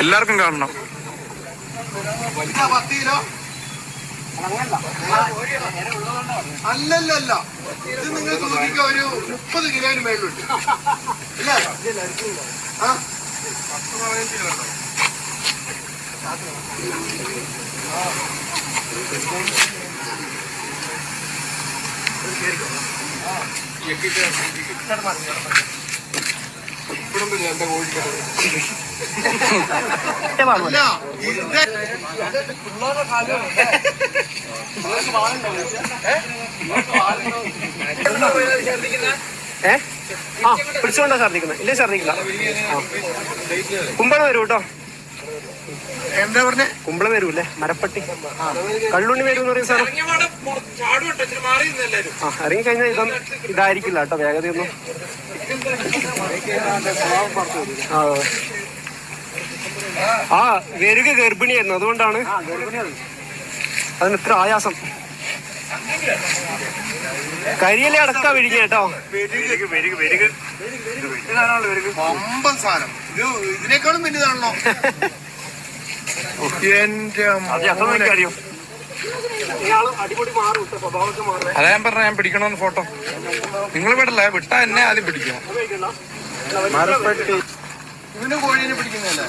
എല്ലാവർക്കും കാണണം. അല്ലല്ല, ഇത് നിങ്ങൾക്ക് നോക്കിക്കാൻ ഒരു 30 കിലോന് മേലുണ്ട്. പിടിച്ചോണ്ടാ ഛർദിക്കുന്നത്? ഇല്ലേ ഛർദിക്കില്ല. കുമ്പളം വരൂ കേട്ടോ. എന്താ പറഞ്ഞേ? കുമ്പളം വരൂല്ലേ? മരപ്പട്ടി കള്ളുണ്ണി വരും എന്ന് പറയും സാർ. ഇറങ്ങി കഴിഞ്ഞാൽ ഇതായിരിക്കില്ല കേട്ടോ വേഗതയൊന്നും. വെരുക ഗർഭിണിയായിരുന്നു, അതുകൊണ്ടാണ് അതിന് ഇത്ര ആയാസം. കരിയിലെ അടക്കാ വിഴിഞ്ഞ കേട്ടോ. ഇതിനേക്കാളും വലുതാണല്ലോ. അതാ ഞാൻ പറഞ്ഞ, ഞാൻ പിടിക്കണമെന്ന് ഫോട്ടോ. നിങ്ങൾ വിടല്ല, വിട്ടാ എന്നെ ആദ്യം പിടിക്കണം. ഇതിന് കോഴീനെ പിടിക്കുന്നതല്ലേ?